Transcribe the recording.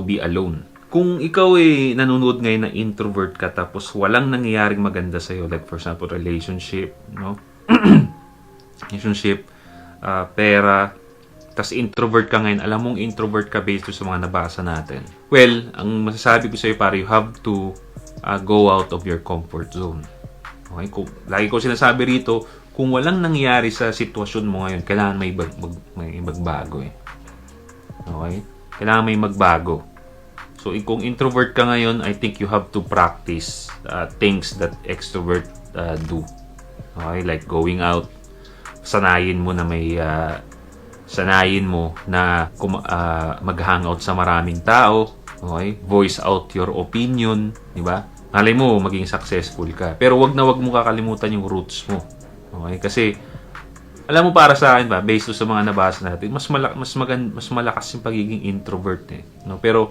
be alone. Kung ikaw nanonood ngayon na introvert ka tapos walang nangyayaring maganda sa'yo, like for example, relationship, no? Relationship, pera, tas introvert ka ngayon, alam mong introvert ka based sa mga nabasa natin. Well, ang masasabi ko sa'yo, pare, you have to go out of your comfort zone. Okay? Lagi ko sinasabi rito, kung walang nangyari sa sitwasyon mo ngayon, kailangan may magbago Okay? Kailangan may magbago. So, kung introvert ka ngayon, I think you have to practice things that extrovert do. Okay? Like going out. Sanayin mo na mag-hangout sa maraming tao. Okay? Voice out your opinion. Diba? Malay mo, maging successful ka. Pero wag mo kakalimutan yung roots mo. Okay? Kasi, alam mo para sa akin ba, based sa mga nabasa natin, mas malakas yung pagiging introvert No? Pero